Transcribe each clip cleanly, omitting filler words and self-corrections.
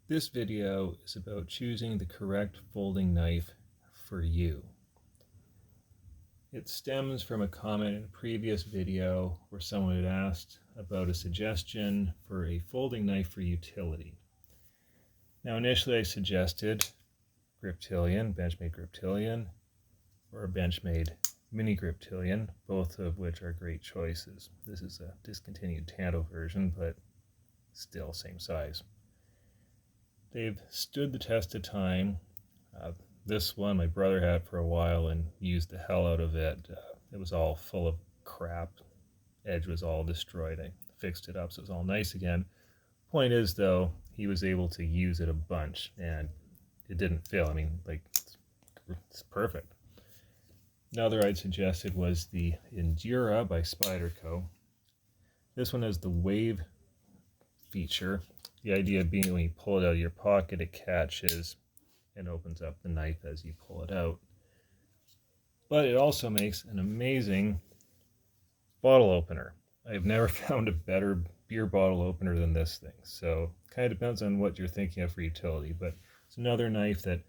This video is about choosing the correct folding knife for you. It stems from a comment in a previous video where someone had asked about a suggestion for a folding knife for utility. Now initially I suggested Griptilian, Benchmade Griptilian, or a Benchmade Mini Griptilian, both of which are great choices. This is a discontinued Tanto version, but still same size. They've stood the test of time. This one my brother had for a while and used the hell out of it. It was all full of crap. Edge was all destroyed. I fixed it up so it was all nice again. Point is though, he was able to use it a bunch and it didn't fail. I mean, like, it's perfect. Another I'd suggested was the Endura by Spyderco. This one has the wave feature. The idea being when you pull it out of your pocket, it catches and opens up the knife as you pull it out. But it also makes an amazing bottle opener. I've never found a better beer bottle opener than this thing. So it kind of depends on what you're thinking of for utility, but it's another knife that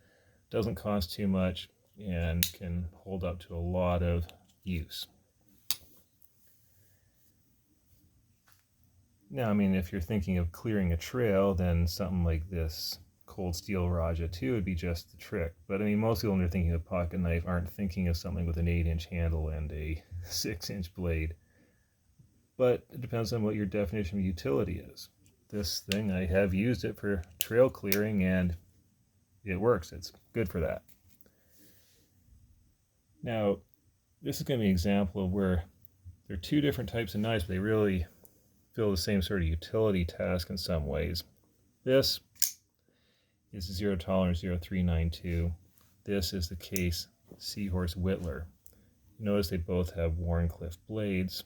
doesn't cost too much and can hold up to a lot of use. Now, I mean, if you're thinking of clearing a trail, then something like this Cold Steel Raja 2 would be just the trick. But I mean, most people when they're thinking of a pocket knife aren't thinking of something with an 8-inch handle and a 6-inch blade. But it depends on what your definition of utility is. This thing, I have used it for trail clearing and it works. It's good for that. Now, this is going to be an example of where there are two different types of knives, but they really fill the same sort of utility task in some ways. This is a Zero Tolerance 0392. This is the Case Seahorse Whittler. Notice they both have Wharncliffe blades,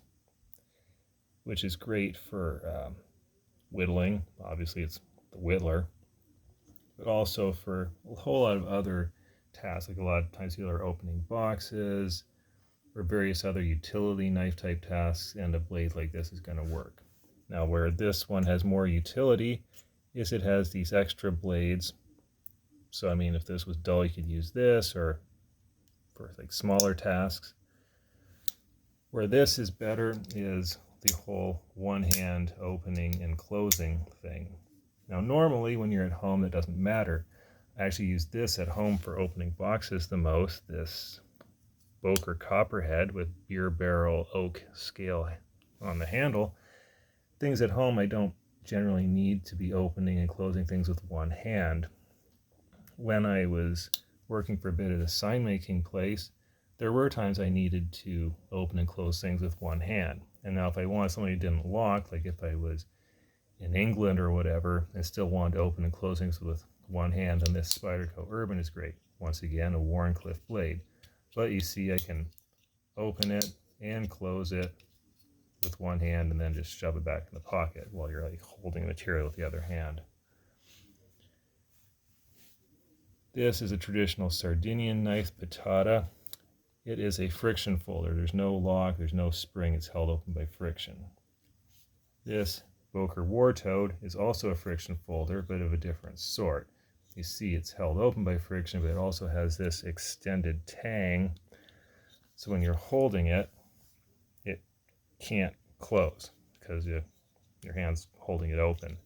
which is great for whittling. Obviously it's the whittler, but also for a whole lot of other tasks. Like a lot of times people are opening boxes or various other utility knife type tasks, and a blade like this is going to work. Now where this one has more utility is it has these extra blades. So I mean, if this was dull, you could use this, or for like smaller tasks. Where this is better is the whole one-hand opening and closing thing. Now normally when you're at home that doesn't matter. I actually use this at home for opening boxes the most, this Boker Copperhead with beer barrel oak scale on the handle. Things at home I don't generally need to be opening and closing things with one hand. When I was working for a bit at a sign making place, there were times I needed to open and close things with one hand. And now if I wanted somebody who didn't lock, like if I was in England or whatever, and still wanted to open and close things with one hand, then this Spyderco Urban is great. Once again, a Wharncliffe blade. But you see I can open it and close it with one hand and then just shove it back in the pocket while you're like holding the material with the other hand. This is a traditional Sardinian knife, Patata. It is a friction folder. There's no lock, there's no spring, it's held open by friction. This Boker Wartoad is also a friction folder, but of a different sort. You see it's held open by friction, but it also has this extended tang. So when you're holding it, it can't close because your hand's holding it open.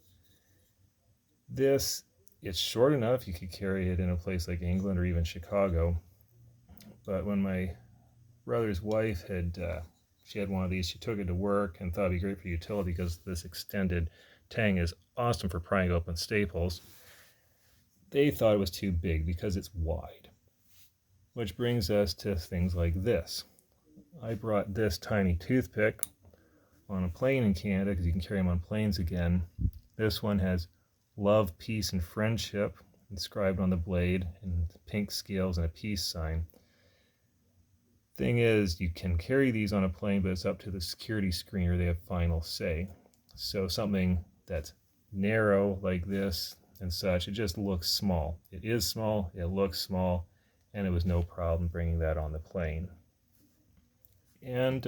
This, it's short enough you could carry it in a place like England or even Chicago. But when my brother's wife she had one of these, she took it to work and thought it'd be great for utility because this extended tang is awesome for prying open staples. They thought it was too big because it's wide. Which brings us to things like this. I brought this tiny toothpick on a plane in Canada because you can carry them on planes again. This one has love, peace, and friendship inscribed on the blade in pink scales and a peace sign. Thing is, you can carry these on a plane, but it's up to the security screener. They have final say. So something that's narrow like this and such, it just looks small. It is small, it looks small, and it was no problem bringing that on the plane. And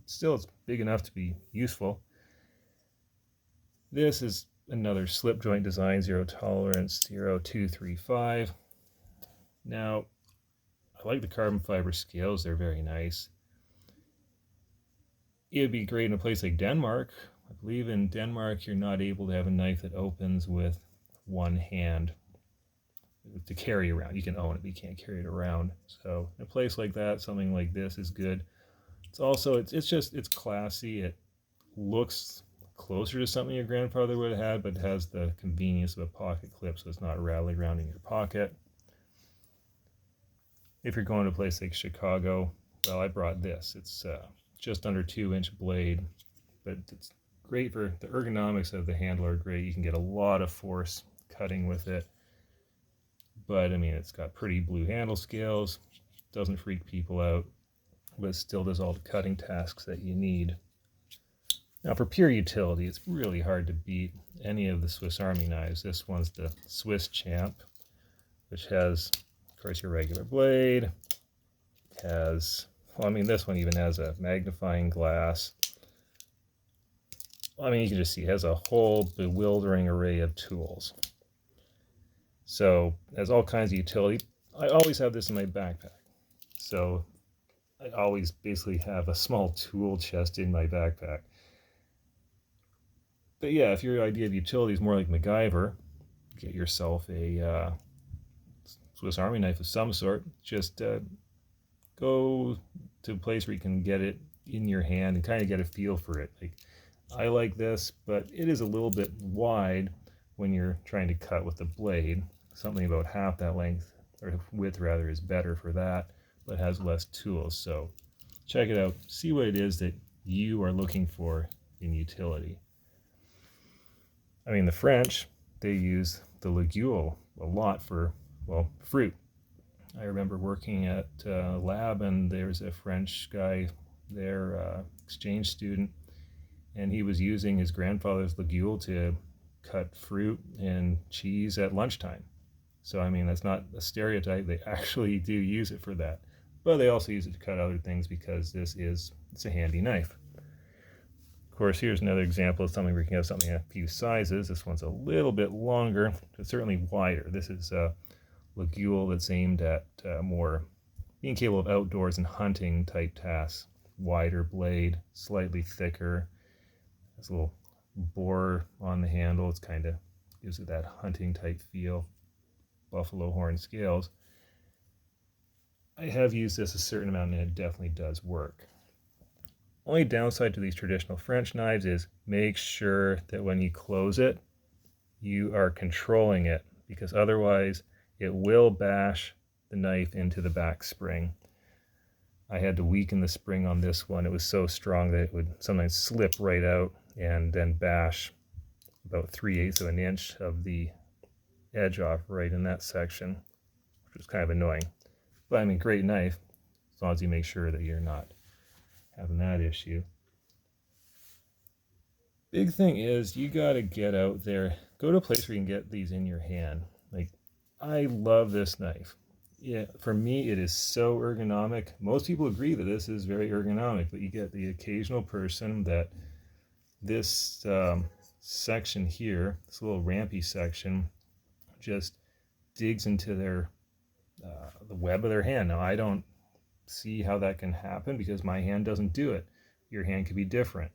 still, it's big enough to be useful. This is another slip joint design, 0 tolerance, 0235. Now, I like the carbon fiber scales, they're very nice. It would be great in a place like Denmark. I believe in Denmark you're not able to have a knife that opens with one hand to carry around. You can own it, but you can't carry it around. So in a place like that, something like this is good. It's also, it's classy. It looks closer to something your grandfather would have had, but it has the convenience of a pocket clip, so it's not rattling around in your pocket. If you're going to a place like Chicago, well, I brought this. It's just under 2-inch blade, but it's great for the ergonomics of the handle are great. You can get a lot of force cutting with it. But I mean, it's got pretty blue handle scales, doesn't freak people out, but it still does all the cutting tasks that you need. Now for pure utility, it's really hard to beat any of the Swiss Army knives. This one's the Swiss Champ, which has, of course, your regular blade. It has, well, I mean, this one even has a magnifying glass. I mean, you can just see it has a whole bewildering array of tools. So it has all kinds of utility. I always have this in my backpack. So I always basically have a small tool chest in my backpack. But yeah, if your idea of utility is more like MacGyver, get yourself a Swiss Army knife of some sort. Just go to a place where you can get it in your hand and kind of get a feel for it. Like, I like this, but it is a little bit wide when you're trying to cut with the blade. Something about half that length, or width rather, is better for that, but has less tools. So check it out. See what it is that you are looking for in utility. I mean, the French, they use the ligule a lot for, well, fruit. I remember working at a lab, and there's a French guy there, exchange student, and he was using his grandfather's ligule to cut fruit and cheese at lunchtime. So, I mean, that's not a stereotype. They actually do use it for that. But they also use it to cut other things because it's a handy knife. Of course, here's another example of something where you can have something in a few sizes. This one's a little bit longer, but certainly wider. This is a ligule that's aimed at more being capable of outdoors and hunting type tasks. Wider blade, slightly thicker. Has a little bore on the handle. It's kind of gives it that hunting type feel. Buffalo horn scales. I have used this a certain amount, and it definitely does work. Only downside to these traditional French knives is make sure that when you close it, you are controlling it, because otherwise it will bash the knife into the back spring. I had to weaken the spring on this one. It was so strong that it would sometimes slip right out and then bash about 3/8 of an inch of the edge off right in that section, which was kind of annoying. But I mean, great knife, as long as you make sure that you're not having that issue. Big thing is you got to get out there, go to a place where you can get these in your hand. Like, I love this knife. Yeah, for me it is so ergonomic. Most people agree that this is very ergonomic, but you get the occasional person that this section here, this little rampy section, just digs into their the web of their hand. Now, I don't see how that can happen because my hand doesn't do it. Your hand could be different.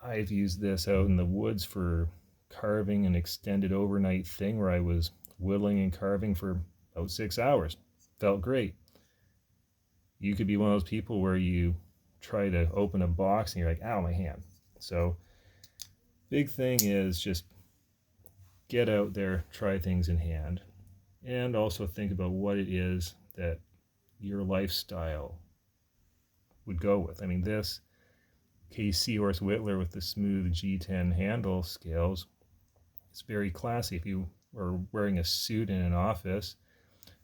I've used this out in the woods for carving an extended overnight thing where I was whittling and carving for about 6 hours. Felt great. You could be one of those people where you try to open a box and you're like, ow, my hand. So big thing is just get out there, try things in hand, and also think about what it is that your lifestyle would go with. I mean, this KC Horse Whittler with the smooth G10 handle scales, it's very classy. If you are wearing a suit in an office,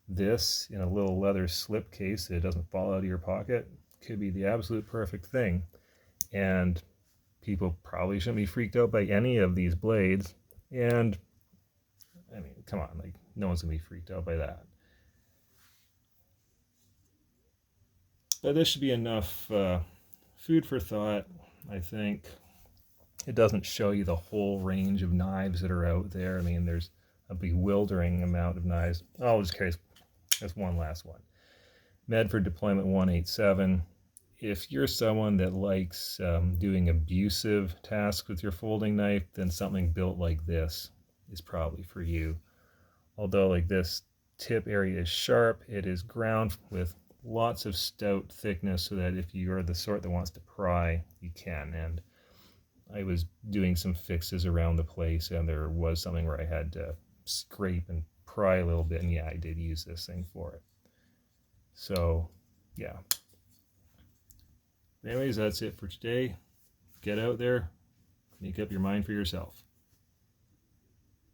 this in a little leather slip case that doesn't fall out of your pocket could be the absolute perfect thing. And people probably shouldn't be freaked out by any of these blades. And I mean, come on, like, no one's gonna be freaked out by that. But this should be enough food for thought, I think. it doesn't show you the whole range of knives that are out there. I mean, there's a bewildering amount of knives. I'll just carry this one last one. Medford Deployment 187. If you're someone that likes doing abusive tasks with your folding knife, then something built like this is probably for you. Although like this tip area is sharp, it is ground with lots of stout thickness so that if you're the sort that wants to pry, you can. And I was doing some fixes around the place, and there was something where I had to scrape and pry a little bit, and yeah, I did use this thing for it. So yeah. Anyways, that's it for today. Get out there, make up your mind for yourself.